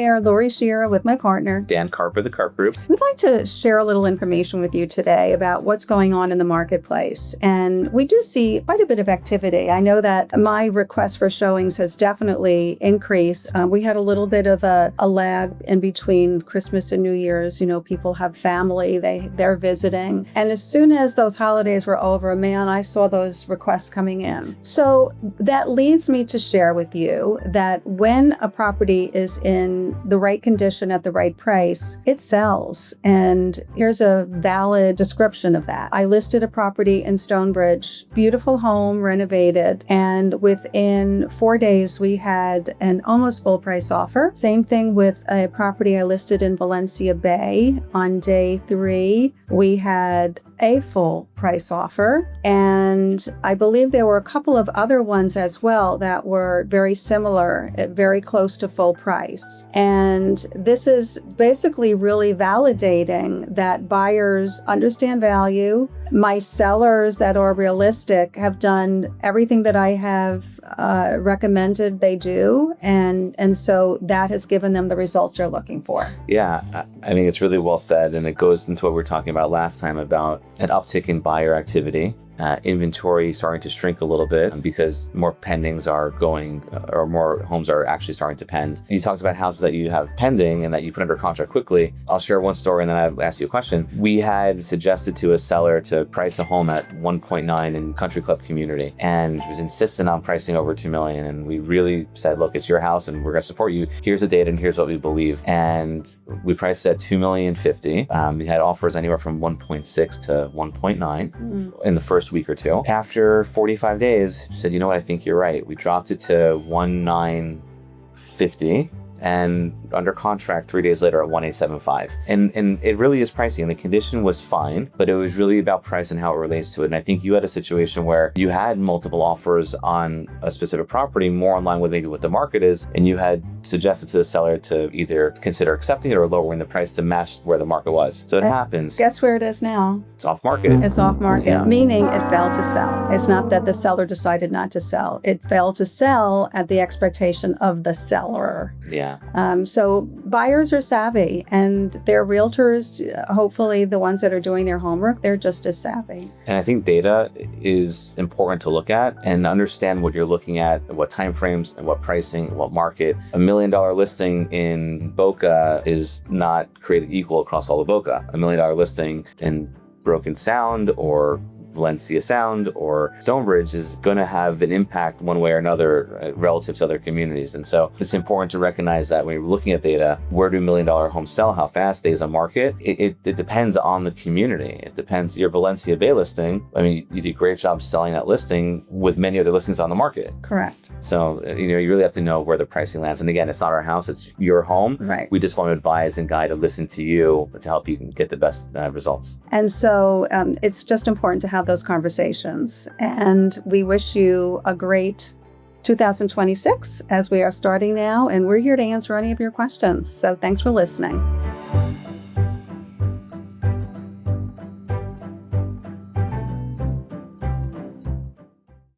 there, Lori Scherer with my partner, Dan Carper, the Carp Group. We'd like to share a little information with you today about what's going on in the marketplace. And we do see quite a bit of activity. I know that my request for showings has definitely increased. We had a little bit of a lag in between Christmas and New Year's. You know, people have family, they're visiting. And as soon as those holidays were over, man, I saw those requests coming in. So that leads me to share with you that when a property is in the right condition at the right price, it sells. And here's a valid description of that. I listed a property in Stonebridge, beautiful home, renovated, and within 4 days, we had an almost full price offer. Same thing with a property I listed in Valencia Bay. On day 3, we had a full price offer. And I believe there were a couple of other ones as well that were very similar, very close to full price. And this is basically really validating that buyers understand value. My sellers that are realistic have done everything that I have recommended they do. And so that has given them the results they're looking for. Yeah, I think it's really well said. And it goes into what we were talking about last time about an uptick in buyer activity. Inventory starting to shrink a little bit because more pendings are going, or more homes are actually starting to pend. You talked about houses that you have pending and that you put under contract quickly. I'll share one story and then I'll ask you a question. We had suggested to a seller to price a home at 1.9 in Country Club community, and was insistent on pricing over $2 million. And we really said, look, it's your house and we're going to support you. Here's the data and here's what we believe. And we priced it at $2,050,000. We had offers anywhere from 1.6 to 1.9 in the first week or two. After 45 days, said, you know what, I think you're right. We dropped it to 1,950 and under contract 3 days later at 1,875. And it really is pricey, and the condition was fine, but it was really about price and how it relates to it. And I think you had a situation where you had multiple offers on a specific property, more in line with maybe what the market is, and you had suggested to the seller to either consider accepting it or lowering the price to match where the market was. So it happens. Guess where it is now? It's off market. It's off market, meaning it failed to sell. It's not that the seller decided not to sell. It failed to sell at the expectation of the seller. Yeah. So buyers are savvy, and their realtors, hopefully the ones that are doing their homework, they're just as savvy. And I think data is important to look at and understand what you're looking at, what timeframes and what pricing, what market. $1 million listing in Boca is not created equal across all of Boca. $1 million listing in Broken Sound or Valencia Sound or Stonebridge is going to have an impact one way or another relative to other communities. And so it's important to recognize that when you're looking at data, where do $1 million homes sell, how fast stays on market? It depends on the community. It depends. Your Valencia Bay listing, I mean, you did a great job selling that listing with many other listings on the market. Correct. So, you really have to know where the pricing lands. And again, it's not our house, it's your home. Right. We just want to advise and guide and listen to you to help you get the best results. And so it's just important to have those conversations. And we wish you a great 2026 as we are starting now. And we're here to answer any of your questions. So thanks for listening.